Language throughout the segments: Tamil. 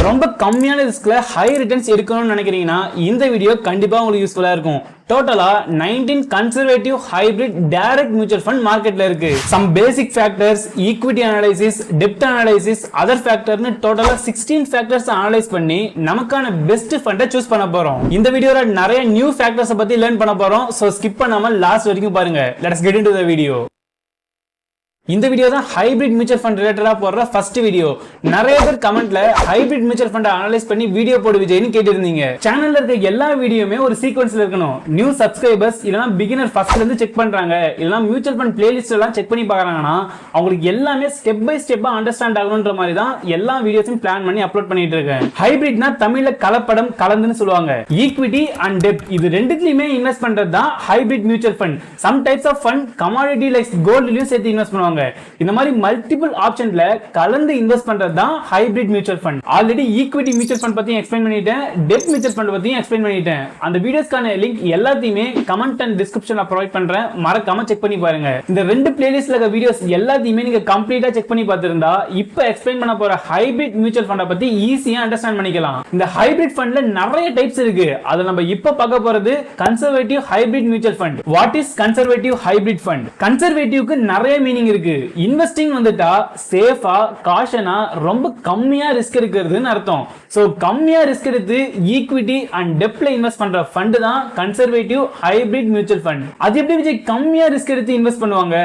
ரொம்ப கம்மியான ரிஸ்க்ல ஹை ரிட்டர்ன்ஸ் எடுக்கணும்னு நினைக்கிறீங்கன்னா இந்த வீடியோ கண்டிப்பா உங்களுக்கு யூஸ்ஃபுல்லா இருக்கும். டோட்டலா 19 conservative hybrid direct mutual fund மார்க்கெட்ல இருக்கு. Some basic factors, equity analysis, டெப்ட் அனலைசிஸ், அதர் ஃபேக்டர்னு டோட்டலா 16 ஃபேக்டர்ஸ் அனலைஸ் பண்ணி நமக்கான பெஸ்ட் ஃபண்டை சூஸ் பண்ண போறோம். இந்த வீடியோல நிறைய நியூ ஃபேக்டர்ஸ் பத்தி லேர்ன் பண்ண போறோம். சோ ஸ்கிப் பண்ணாம லாஸ்ட் வரைக்கும் பாருங்க. Let's get into the video. இந்த வீடியோ தான் ஹைபிரிட் மியூச்சுவல் ஃபண்ட் ரிலேட்டடா போடுற ஃபர்ஸ்ட் வீடியோ. நிறைய பேர் கமெண்ட்ல ஹைபிரிட் மியூச்சுவல் ஃபண்ட் அனலைஸ் பண்ணி வீடியோ போடு விஜய்னு கேட்டிருந்தீங்க. சேனல்ல இருக்க எல்லா வீடியோமே ஒரு சீக்வென்ஸ்ல இருக்கணும். நியூ சப்ஸ்கிரைபர்ஸ் இல்லனா பிகினர் ஃபர்ஸ்ட்ல இருந்து செக் பண்றாங்க, இல்லனா மியூச்சுவல் ஃபண்ட் பிளேலிஸ்ட் எல்லாம் செக் பண்ணி பார்க்கறாங்கன்னா அவங்களுக்கு எல்லாமே ஸ்டெப் பை ஸ்டெப்பா அண்டர்ஸ்டாண்ட் ஆகணும்ன்ற மாதிரி தான் எல்லா வீடியோஸையும் பிளான் பண்ணி அப்லோட் பண்ணிட்டு இருக்கேன். ஹைபிரிட்னா தமிழ்ல கலப்படம், கலந்துன்னு சொல்லுவாங்க. ஈக்விட்டி அண்ட் டெப்ட் இது ரெண்டுத்துலயுமே இன்வெஸ்ட் பண்றது தான் hybrid mutual fund. Some types of fund commodity like கோல்ட்லயும் சேர்த்து இன்வெஸ்ட் பண்ணுவாங்க. இந்த மாதிரி மல்டிபிள் ஆப்ஷன்ல கலந்து இன்வெஸ்ட் பண்றது தான் hybrid mutual fund. Already equity mutual fund பத்தி எக்ஸ்பிளைன் பண்ணிட்டேன், டெப்ட் மியூச்சுவல் ஃபண்ட் பத்தி எக்ஸ்பிளைன் பண்ணிட்டேன். அந்த வீடியோஸ்க்கான லிங்க் எல்லாத்தையுமே கமெண்ட் அண்ட் டிஸ்கிரிப்ஷன்ல ப்ரொவைட் பண்றேன், மறக்காம செக் பண்ணி பாருங்க. இந்த ரெண்டு பிளேலிஸ்ட்ல இருக்க வீடியோஸ் எல்லாத்தையுமே நீங்க கம்ப்ளீட்டா செக் பண்ணி பார்த்திருந்தா இப்போ எக்ஸ்பிளைன் பண்ண போற ஹைபிரிட் மியூச்சுவல் ஃபண்ட பத்தி ஈஸியா அண்டர்ஸ்டாண்ட் பண்ணிக்கலாம். இந்த ஹைபிரிட் ஃபண்ட்ல நிறைய டைப்ஸ் இருக்கு. அத நம்ம இப்ப பார்க்க போறது conservative hybrid mutual fund. What is conservative hybrid fund? கன்சர்வேட்டிவ்க்கு நிறைய மீனிங் இருக்கு. இன்வெஸ்டிங் வந்துட்டா சேஃபா, காஷனா, ரொம்ப கம்மியா ரிஸ்க் இருக்குதுன்னு அர்த்தம். சோ கம்மியா ரிஸ்க் எடுத்து ஈக்விட்டி அண்ட் டெப்ட்ல இன்வெஸ்ட் பண்ற ஃபண்ட் தான் கன்சர்வேட்டிவ் ஹைபிரிட் மியூச்சுவல் ஃபண்ட். அது எப்படி விஜய் கம்மியா ரிஸ்க் எடுத்து இன்வெஸ்ட் பண்ணுவாங்க?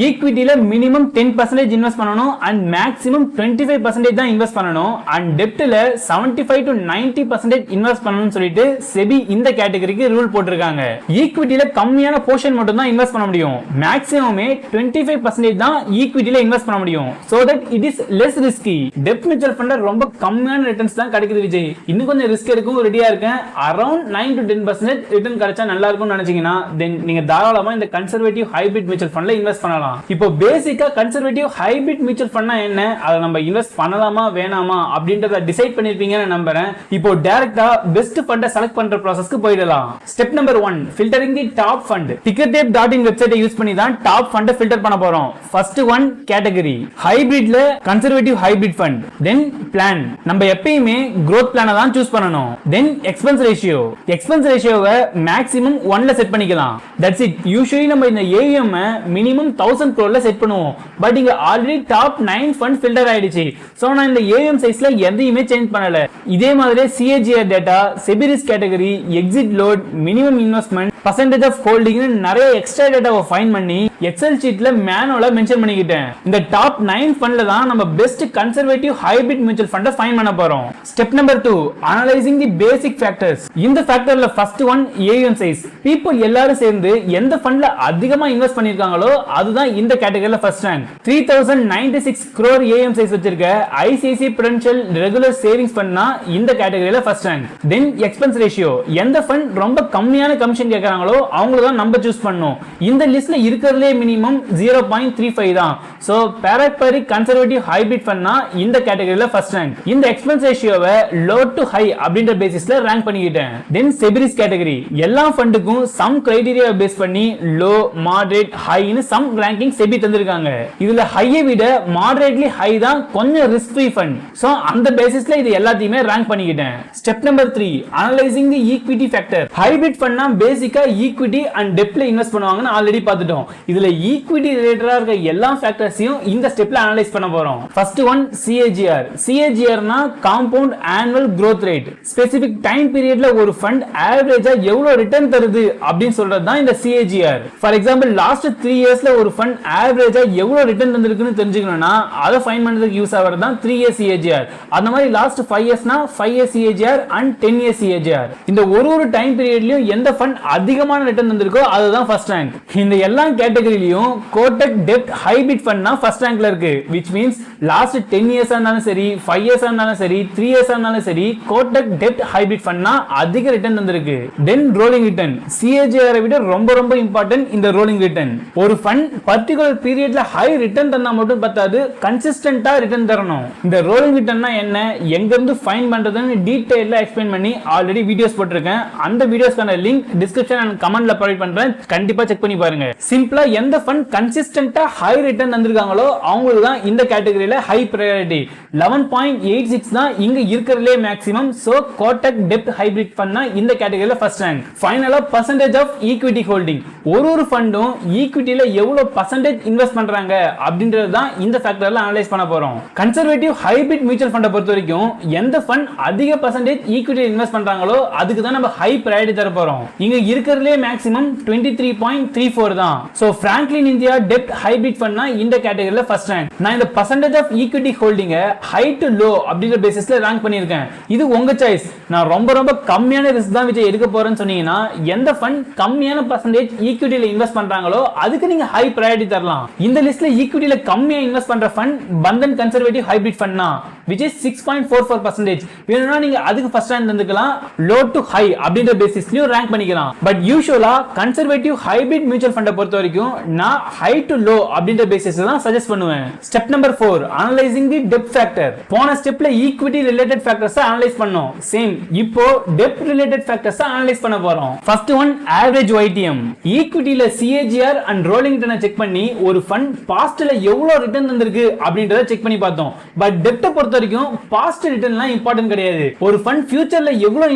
ஈக்விட்டில மினிமம் 10% இன்வெஸ்ட் பண்ணனும் அண்ட் மேக்ஸிமம் 25% தான் இன்வெஸ்ட் பண்ணனும் அண்ட் டெப்ட்ல 75 to 90% இன்வெஸ்ட் பண்ணனும்னு சொல்லிட்டு செபி இந்த கேட்டகரிக்கு ரூல் போட்டுருக்காங்க. ஈக்விட்டில கம்மியான போர்ஷன் மட்டும் தான் இன்வெஸ்ட் பண்ண முடியும். மேக்ஸிமமே 25% தான் ஈக்விட்டில இன்வெஸ்ட் பண்ண முடியும். so that it is less risky. டெப்ட் மியூச்சுவல் ஃபண்ட்ல ரொம்ப கம்மியான ரிட்டர்ன்ஸ் தான் கிடைக்குது விஜய். இன்னும் கொஞ்சம் ரிஸ்க் எடுக்கவும் ரெடியா இருக்கேன். அரௌண்ட் 9 to 10% ரிட்டர்ன் கிடைச்சா நல்லா இருக்கும்னு நினைச்சீங்கன்னா தென் நீங்க தாராளமா இந்த கன்சர்வேட்டிவ் ஹைபிரிட் மியூச்சுவல் ஃபண்ட்ல இன்வெஸ்ட் பண்ணலாம். இப்போ பேசிக்கா கன்சர்வேட்டிவ் ஹைபிரிட் மியூச்சுவல் ஃபண்ட்னா என்ன, அதை நம்ம இன்வெஸ்ட் பண்ணலாமா வேணாமா அப்படின்றத டிசைட் பண்ணிருப்பீங்கன்னு நம்புறேன். இப்போ டைரக்டா பெஸ்ட் ஃபண்டை செலக்ட் பண்ற ப்ராசஸ்க்கு போயிடலாம். Step number 1, filtering the top fund. tickettape.in வெப்சைட்டை யூஸ் பண்ணி தான் டாப் ஃபண்டை ஃபில்டர் பண்ண போறோம். ஃபர்ஸ்ட் ஒன் கேட்டகரி ஹைபிரிட்ல conservative hybrid fund. Then plan, நம்ம எப்பயுமே growth பிளானை தான் சூஸ் பண்ணனும். தென் எக்ஸ்பென்ஸ் ரேஷியோ, எக்ஸ்பென்ஸ் ரேஷியோவை மேக்ஸிமம் 1ல செட் பண்ணிக்கலாம். That's it. யூசுவலி நம்ம இந்த AUM மினிமம் 1000 crore செட் பண்ணுவோம். பட் இங்க ஆல்ரெடி டாப் 9 ஃபண்ட் ஃபில்டர் ஆயிடுச்சு. சோ நான் இந்த AUM சைஸ்ல எதையுமே சேஞ்ச் பண்ணல. இதே மாதிரி CAGR data, SEBI risk category, exit load, minimum investment, percentage of holding நிறைய எக்ஸ்ட்ரா டேட்டாவை ஃபைண்ட் பண்ணி எக்ஸல் ஷீட்ல மேனுவலா மென்ஷன் பண்ணிக்கிட்டேன். இந்த டாப் 9 ஃபண்ட்ல தான் நம்ம பெஸ்ட் கன்சர்வேட்டிவ் ஹைபிரிட் மியூச்சுவல் ஃபண்டை ஃபைண்ட் பண்ண போறோம். Step number 2, analysing the basic factors. இந்த ஃபேக்டர்ல first one AUM size. People எல்லாரும் சேர்ந்து எந்த ஃபண்ட்ல அதிகமா இன்வெஸ்ட் பண்ணிருக்காங்களோ அதுதான் இந்த கேட்டகரியில first rank. 3096 crore AUM size வச்சிருக்க ICICI Prudential ரெகுலர் சேவிங்ஸ் ஃபண்ட்னா இந்த கேட்டகரியில ஃபர்ஸ்ட் ரேங்க். தென் எக்ஸ்பென்ஸ் ரேஷியோ, எந்த ஃபண்ட் ரொம்ப கம்மியான கமிஷன் கேக்குறாங்களோ அவங்கள தான் நம்ம சூஸ் பண்ணனும். இந்த லிஸ்ட்ல இருக்கிறதுலே மினிமம் 0.35 தான். சோ பாரம்பரிக் கன்சர்வேட்டிவ் ஹைபிரிட் ஃபண்ட்னா இந்த கேட்டகரியில ஃபர்ஸ்ட் ரேங்க். இந்த எக்ஸ்பென்ஸ் ரேஷியோவை லோ டு ஹை அப்படிங்கற பேசிஸ்ல ரேங்க் பண்ணிக்கிட்டேன். தென் SEBI risk கேட்டகரி, எல்லா ஃபண்டுக்கும் சம் கிரைட்டீரியா பேஸ் பண்ணி லோ, மாடரேட், ஹைன்னு சம் ரேங்கிங் SEBI தந்திருக்காங்க. இதுல ஹையை விட மாடரேட்லி ஹை தான் கொஞ்சம் ரிஸ்க் ஃப்ரீ ஃபண்ட். சோ அந்த பேசிஸ்ல இது எல்லாத்தையுமே ரேங்க் பண்ணிக்கிட்டேன். ஸ்டெப் நம்பர் 3, அனலைசிங் தி ஈக்விட்டி ஃபேக்டர். ஹைபிரிட் ஃபண்ட்னா பேசிக்கா ஈக்விட்டி அண்ட் டெப்ட்ல இன்வெஸ்ட் பண்ணுவாங்கன்னு ஆல்ரெடி பார்த்துட்டோம். இதுல ஈக்விட்டி ரிலேட்டடா இருக்க எல்லா ஃபேக்டர்ஸையும் இந்த ஸ்டெப்ல அனலைஸ் பண்ண போறோம். First one CAGR. CAGRனா compound annual growth rate. Specific time பீரியட்ல ஒரு ஃபண்ட் ஆவரேஜா எவ்வளவு ரிட்டர்ன் தருது அப்படின்னு சொல்றது தான் இந்த CAGR. ஃபார் எக்ஸாம்பிள் லாஸ்ட் 3 இயர்ஸ்ல ஒரு ஃபண்ட் ஆவரேஜா எவ்வளவு ரிட்டர்ன் தந்திருக்குன்னு தெரிஞ்சுக்கணும்னா அதை ஃபைண்ட் பண்றதுக்கு யூஸ் ஆகிறது தான் 3 இயர் CAGR. அந்த மாதிரி last 5 இயர்ஸ்னா 5 year CAGR and 10 year CAGR. இந்த ஒரு டைம் பீரியட்லயும் எந்த ஃபண்ட் அதிகமான ரிட்டர்ன் தந்திருக்கோ அதுதான் ஃபர்ஸ்ட் ரேங்க். இந்த எல்லா கேட்டகரியிலயும் கோட்டக் டெப்ட் ஹைபிரிட் ஃபண்ட்னா ஃபர்ஸ்ட் ரேங்க்ல இருக்கு. which means லாஸ்ட் 10 இயர்ஸா இருந்தாலும் சரி, 5 இயர்ஸா இருந்தாலும் சரி, 3 இயர்ஸா இருந்தாலும் சரி, கோட்டக் டெப்ட் ஹைபிரிட் ஃபண்ட்னா அதிக ரிட்டர்ன் தந்திருக்கு. தென் ரோலிங் ரிட்டர்ன். CAGR விட ரொம்ப ரொம்ப இம்பார்ட்டன்ட் இந்த ரோலிங் ரிட்டர்ன். ஒரு ஃபண்ட் பர்టిక్యులர் பீரியட்ல ஹை ரிட்டர்ன் தந்தா மட்டும் பத்தாது, கன்சிஸ்டன்ட்டா ரிட்டர்ன் தரணும். இந்த ரோலிங் ரிட்டர்ன்னா என்ன, எங்க இருந்து ஃபைண்ட் பண்றதுன்னு டீடைலா எக்ஸ்பிளைன் பண்ணி ஆல்ரெடி வீடியோஸ் போட்டுருக்கேன். அந்த வீடியோஸ்க்கான லிங்க் டிஸ்கிரிப்ஷன் அண்ட் கமெண்ட்ல ப்ரொவைட் பண்றேன். கண்டிப்பா செக் பண்ணி பாருங்க. சிம்பிளா எந்த ஃபண்ட் கன்சிஸ்டன்ட்டா ஹை ரிட்டர்ன் வந்திருக்காங்களோ அவங்களுக்கு தான் இந்த கேட்டகரியில ஹை பிரையாரிட்டி. 11.86 தான் இங்க இருக்கிறதுலே மேக்ஸிமம். சோ கோட்டக் டெப்ட் ஹைபிரிட் ஃபண்ட் தான் இந்த கேட்டகரியில ஃபர்ஸ்ட் ரேங்க். ஃபைனலா பர்சன்டேஜ் ஆஃப் ஈக்விட்டி ஹோல்டிங். ஒரு ஃபண்டும் ஈக்விட்டில எவ்வளவு பர்சன்டேஜ் இன்வெஸ்ட் பண்றாங்க அப்படின்றது தான் இந்த ஃபேக்டர்ல அனலைஸ் பண்ண போறோம். கன்சர்வேட்டிவ் ஹைபிரிட் மியூச்சுவல் ஃபண்டை பொறுத்த வரைக்கும் எந்த ஃபண்ட் அதிக பர்சன்டேஜ் ஈக்விட்டி இன்வெஸ்ட் பண்றாங்களோ அதுக்கு தான் நம்ம ஹை பிரையாரிட்டி தர போறோம். இங்க இருக்கிறதுலே மேக்ஸிமம் 23.34 தான். சோ பிராங்க்லின் இந்தியா டெப்ட் ஹைபிரிட் ஃபண்ட் தான் இந்த கேட்டகரியில ஃபர்ஸ்ட் ரேங்க். நான் இந்த percentage of equity holding high to low அப்படிங்கிற பேசிஸ்ல ரேங்க் பண்ணிருக்கேன். இது உங்க சாய்ஸ். நான் ரொம்ப கம்மியான ரிஸ்க் தான் விஜய் எடுக்க போறேன்னு சொன்னீங்கன்னா எந்த ஃபண்ட் கம்மியான பர்சன்டேஜ் ஈக்விட்டில இன்வெஸ்ட் பண்றாங்களோ அதுக்கு நீங்க ஹை பிரையாரிட்டி தரலாம். இந்த லிஸ்ட்ல ஈக்விட்டில கம்மியா இன்வெஸ்ட் பண்ற fund Bandhan conservative hybrid fund தான், which is 6.44%. வேணும்னா நீங்க அதுக்கு ஃபர்ஸ்ட் ரேங்க் தந்துக்கலாம். லோ டு ஹை அப்படிங்கிற பேசிஸ்லயும் ரேங்க் பண்ணிக்கலாம். பட் யூசுவலா கன்சர்வேட்டிவ் ஹைபிரிட் மியூச்சுவல் ஃபண்டை பொறுத்த வரைக்கும் நான் ஹை டு லோ அப்படிங்கிற பேசிஸ்ல தான் சஜஸ்ட் பண்ணுவேன். ஸ்டெப் நம்பர் 4, அனலைசிங் தி டெப்ட் ஃபேக்டர். போன ஸ்டெப்ல ஈக்விட்டி ரிலேட்டட் ஃபேக்டர்ஸ் அனலைஸ் பண்ணோம். சேம் இப்போ டெப்ட் ரிலேட்டட் ஃபேக்டர்ஸ் அனலைஸ் பண்ண போறோம். First one average YTM. ஈக்விட்டில CAGR and rolling ரிட்டர்னை செக் பண்ணி ஒரு ஃபண்ட் பாஸ்ட்ல எவ்வளவு ரிட்டர்ன் வந்திருக்கு அப்படின்றத செக் பண்ணி பார்த்தோம். பட் டெப்ட் பொறுத்த வரைக்கும் பாஸ்ட் ரிட்டர்ன்லாம் இம்பார்ட்டன்ட் கிடையாது. ஒரு ஃபண்ட் ஃபியூச்சர்ல எவ்வளவு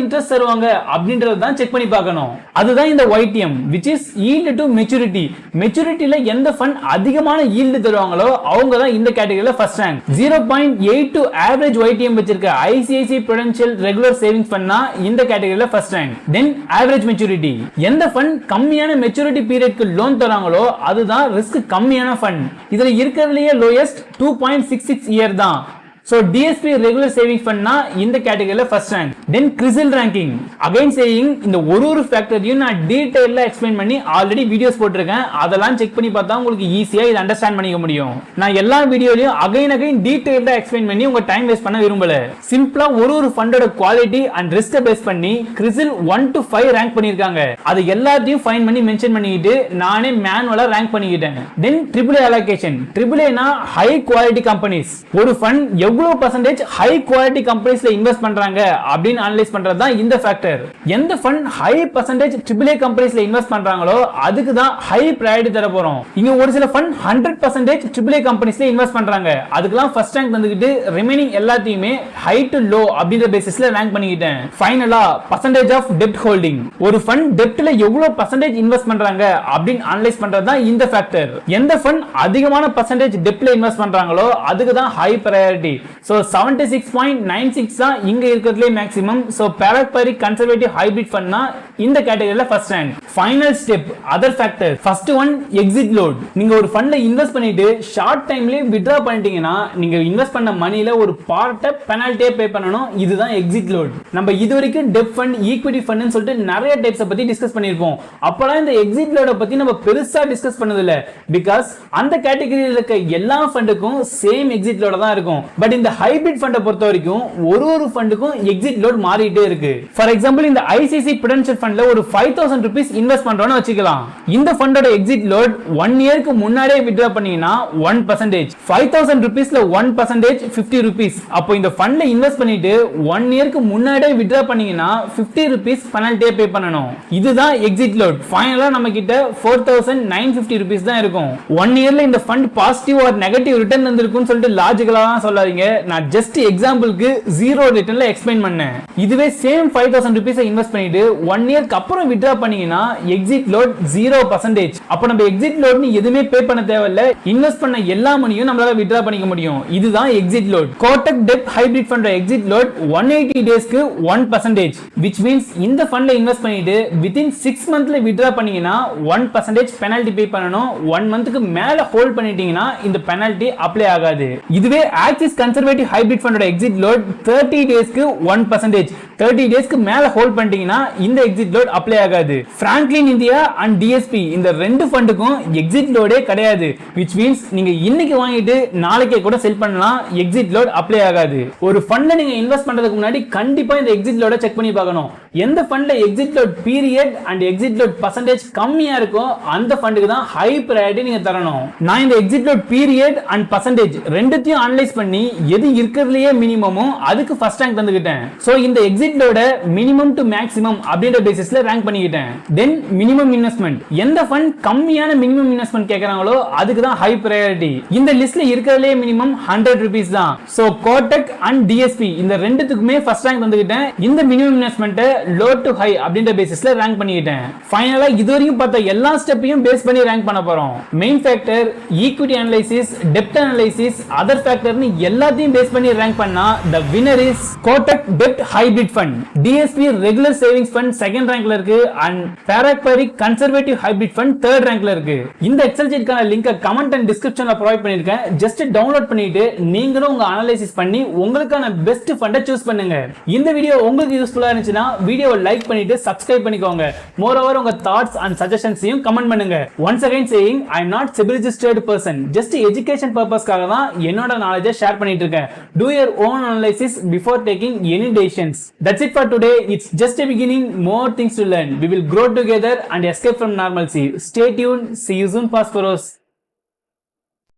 இன்ட்ரெஸ்ட் தருவாங்க அப்படின்றத தான் செக் பண்ணி பார்க்கணும். அதுதான் இந்த YTM, which is yield to maturity. மெச்சூரிட்டில எந்த ஃபண்ட் அதிகமான yield தருவாங்களோ அவங்க தான் இந்த கேட்டகரியில ஃபர்ஸ்ட் ரேங்க். 0.82 ஆவரேஜ் YTM வச்சிருக்க ICICI Prudential regular savings fund தான் இந்த கேட்டகரியில ஃபர்ஸ்ட் ரேங்க். தென் ஆவரேஜ் மெச்சூரிட்டி. எந்த ஃபண்ட் கம்மியான மெச்சூரிட்டி பீரியட்க்கு லோன் தராங்களோ அதுதான் ரிஸ்க் கம்மியான ஃபண்ட். இதுல இருக்கிறதுலயே லோயஸ்ட் 2.66 இயர் தான். So DSP regular savings fund na இந்த கேட்டகரியில ஃபர்ஸ்ட் ரேங்க். தென் கிறிசில் ரேங்கிங். அகைன் சேயிங் இந்த ஒரு ஃபேக்டரையும் நான் டீடைலா எக்ஸ்பிளைன் பண்ணி ஆல்ரெடி வீடியோஸ் போட்டிருக்கேன். அதெல்லாம் செக் பண்ணி பார்த்தா உங்களுக்கு ஈஸியா இத அண்டர்ஸ்டாண்ட் பண்ணிக்க முடியும். நான் எல்லா வீடியோலயும் அகைன் டீடைலா எக்ஸ்பிளைன் பண்ணி உங்க டைம் வேஸ்ட் பண்ண விரும்பல. சிம்பிளா ஒரு ஃபண்டோட குவாலிட்டி அண்ட் ரிஸ்க் பேஸ் பண்ணி கிறிசில் 1 to 5 ரேங்க் பண்ணிருக்காங்க. அது எல்லாத்தையும் ஃபைன் பண்ணி மென்ஷன் பண்ணிட்டு நானே மேனுவலா ரேங்க் பண்ணிக்கிட்டேன். Then AAA allocation. AAA னா ஹை குவாலிட்டி கம்பெனிஸ். ஒரு ஃபண்ட் எவ்வளவு பர்சன்டேஜ் ஹை குவாலிட்டி கம்பெனிஸ்ல இன்வெஸ்ட் பண்றாங்க அப்படின்னு அனலைஸ் பண்றது தான் இந்த ஃபேக்டர். எந்த ஃபண்ட் ஹை பர்சன்டேஜ் AAA கம்பெனிஸ்ல இன்வெஸ்ட் பண்றாங்களோ அதுக்கு தான் ஹை பிரையாரிட்டி தர போறோம். இங்க ஒரு சில ஃபண்ட் 100% AAA கம்பெனிஸ்ல இன்வெஸ்ட் பண்றாங்க. அதுக்கெல்லாம் ஃபர்ஸ்ட் ரேங்க் வந்துகிட்டு ரிமைனிங் எல்லாத்தையுமே ஹை டு லோ அப்படிங்கிற பேசிஸ்ல ரேங்க் பண்ணிக்கிட்டேன். ஃபைனலா பர்சன்டேஜ் ஆஃப் டெப்ட் ஹோல்டிங். ஒரு ஃபண்ட் டெப்ட்ல எவ்வளவு பர்சன்டேஜ் இன்வெஸ்ட் பண்றாங்க அப்படின்னு அனலைஸ் பண்றது தான் இந்த ஃபேக்டர். எந்த ஃபண்ட் அதிகமான பர்சன்டேஜ் டெப்ட்ல இன்வெஸ்ட் பண்றாங்களோ அதுக்கு தான் ஹை பிரையாரிட்டி. So 76.96 தான் இங்க இருக்கிறதுலே மேக்ஸிமம். சோ பாரம்பரிய கன்சர்வேட்டிவ் ஹைபிரிட் ஃபண்ட் தான் இந்த கேட்டகரியில first rank. Final step other factor. First one exit load. நீங்க ஒரு ஃபண்ட்ல இன்வெஸ்ட் பண்ணிட்டு ஷார்ட் டைம்லயே வித்ட்ரா பண்ணிட்டீங்கன்னா நீங்க இன்வெஸ்ட் பண்ண மணில ஒரு பார்ட்ட பெனல்ட்டியே பே பண்ணனும். இதுதான் எக்ஸிட் லோட். நம்ம இதுவரைக்கும் டெப்ட் ஃபண்ட் ஈக்விட்டி ஃபண்ட்னு சொல்லிட்டு நிறைய டைப்ஸ் பத்தி டிஸ்கஸ் பண்ணிருப்போம். அப்பலாம் இந்த எக்ஸிட் லோட பத்தி நம்ம பெருசா டிஸ்கஸ் பண்ணது இல்ல. பிகாஸ் அந்த கேட்டகரியில இருக்க எல்லா ஃபண்டுக்கும் சேம் எக்ஸிட் லோட தான் இருக்கும். பட் இந்த ஹைபிரிட் ஃபண்டை பொறுத்த வரைக்கும் ஒரு ஃபண்டுக்கும் எக்ஸிட் லோட் மாறிட்டே இருக்கு. ஃபார் எக்ஸாம்பிள் இந்த ஐசிஐசிஐ Prudential ஃபண்ட்ல ஒரு 5000 rupees இன்வெஸ்ட் பண்றோம்னு வச்சுக்கலாம். இந்த ஃபண்டோட எக்ஸிட் லோட் 1 இயருக்கு முன்னாடியே வித்ட்ரா பண்ணீங்கன்னா 1%. 5000 rupeesல 1% 50 rupees. அப்போ இந்த ஃபண்ட்ல இன்வெஸ்ட் பண்ணிட்டு 1 இயருக்கு முன்னாடியே வித்ட்ரா பண்ணீங்கன்னா 50 rupees பெனல்ட்டியே பே பண்ணனும். இதுதான் எக்ஸிட் லோட். ஃபைனலா நம்ம கிட்ட 4950 rupees தான் இருக்கும். 1 இயர்ல இந்த fund positive or negative return வந்திருக்குன்னு சொல்லிட்டு லாஜிக்கலா தான் சொல்லாதீங்க. நான் ஜஸ்ட் எக்ஸாம்பிளுக்கு ஜீரோ ரிட்டர்ன்ல எக்ஸ்பிளைன் பண்ணேன். இதுவே சேம் 5000 rupees இன்வெஸ்ட் பண்ணிட்டு 1 இயர்க்கு அப்புறம் வித்ட்ரா பண்ணீங்கன்னா எக்ஸிட் லோட் 0%. அப்ப நம்ம எக்ஸிட் லோட்னு எதுவுமே பே பண்ண தேவையில்ல. இன்வெஸ்ட் பண்ண எல்லா மணியும் நம்மளால வித்ட்ரா பண்ணிக்க முடியும். இதுதான் எக்ஸிட் லோட். கோட்டக் டெப்ட் ஹைபிரிட் ஃபண்ட் எக்ஸிட் லோட் 180 டேஸ்க்கு 1%, which means இந்த ஃபண்ட்ல இன்வெஸ்ட் பண்ணிட்டு within 6 monthsல வித்ட்ரா பண்ணீங்கன்னா 1% பெனல்ட்டி பே பண்ணனும். 1 மந்த்க்கு மேல ஹோல்ட் பண்ணிட்டீங்கன்னா இந்த பெனல்ட்டி அப்ளை ஆகாது. இதுவே ஆக்சிஸ் கன்சர்வேட்டிவ் ஹைபிரிட் ஃபண்டோட எக்ஸிட் லோட் 30 டேஸ்க்கு 1%. 30 டேஸ்க்கு மேல ஹோல்ட் பண்ணிட்டீங்கன்னா இந்த எக்ஸிட் லோட் அப்ளை ஆகாது. பிராங்க்லின் இந்தியா அண்ட் டிஎஸ்பி இந்த ரெண்டு ஃபண்டுக்கும் எக்ஸிட் லோடே கிடையாது. which means நீங்க இன்னைக்கு வாங்கிட்டு நாளைக்கே கூட செல் பண்ணலாம். எக்ஸிட் லோட் அப்ளை ஆகாது. ஒரு ஃபண்ட்ல நீங்க இன்வெஸ்ட் பண்றதுக்கு முன்னாடி கண்டிப்பா இந்த எக்ஸிட் லோட செக் பண்ணி பார்க்கணும். எந்த ஃபண்ட்ல exit load period and exit load percentage கம்மியா இருக்கோ அந்த ஃபண்டுக்கு தான் ஹை பிரையாரிட்டி நீங்க தரணும். நான் இந்த exit load period and percentage ரெண்டுத்தையும் அனலைஸ் பண்ணி எது இருக்கிறதுலயே மினிமமோ அதுக்கு ஃபர்ஸ்ட் ரேங்க் தந்துக்கிட்டேன். சோ இந்த எக்ஸிட் எக்ஸிட்டோட மினிமம் டு மேக்ஸிமம் அப்படின்ற பேசிஸ்ல ரேங்க் பண்ணிக்கிட்டேன். தென் மினிமம் இன்வெஸ்ட்மெண்ட், எந்த ஃபண்ட் கம்மியான மினிமம் இன்வெஸ்ட்மெண்ட் கேக்குறாங்களோ அதுக்கு தான் ஹை பிரையாரிட்டி. இந்த லிஸ்ட்ல இருக்கிறதுலே மினிமம் 100 rupees தான். சோ கோட்டக் அண்ட் டிஎஸ்பி இந்த ரெண்டுத்துக்குமே ஃபர்ஸ்ட் ரேங்க் வந்துகிட்டேன். இந்த minimum investment low to high அப்படின்ற பேசிஸ்ல ரேங்க் பண்ணிக்கிட்டேன். ஃபைனலா இதுவரைக்கும் பார்த்த எல்லா ஸ்டெப்பையும் பேஸ் பண்ணி ரேங்க் பண்ண போறோம். மெயின் ஃபேக்டர், ஈக்விட்டி அனலைசிஸ், டெப்ட் அனலைசிஸ், அதர் ஃபேக்டர்னு எல்லாத்தையும் பேஸ் பண்ணி ரேங்க் பண்ணா the winner is Kotak dept hybrid fund. DSP regular savings fund second ரேங்க்ல இருக்கு and பாராக்பரிக் conservative hybrid fund third ரேங்க்ல இருக்கு. இந்த எக்ஸல் ஷீட்கான லிங்க் கமெண்ட் அண்ட் டிஸ்கிரிப்ஷன்ல ப்ரொவைட் பண்ணிருக்கேன். ஜஸ்ட் டவுன்லோட் பண்ணிட்டு நீங்களும் உங்க அனலைசிஸ் பண்ணி உங்களுக்கான பெஸ்ட் ஃபண்டை சூஸ் பண்ணுங்க. இந்த வீடியோ உங்களுக்கு யூஸ்ஃபுல்லா இருந்துச்சுன்னா வீடியோவை லைக் பண்ணிட்டு சப்ஸ்கிரைப் பண்ணிக்கோங்க. மோர் ஓவர் உங்க தாட்ஸ் அண்ட் சஜஷன்ஸையும் கமெண்ட் பண்ணுங்க. Once again saying I am not SEBI registered person. Just education பர்பஸ்க்காக தான் என்னோட நாலேஜை ஷேர் பண்ணிட்டு இருக்கேன். Do your own analysis before taking any decisions. That's it for today. It's just a beginning. More things to learn. We will grow together and escape from normalcy. Stay tuned. See you soon, Prosperous.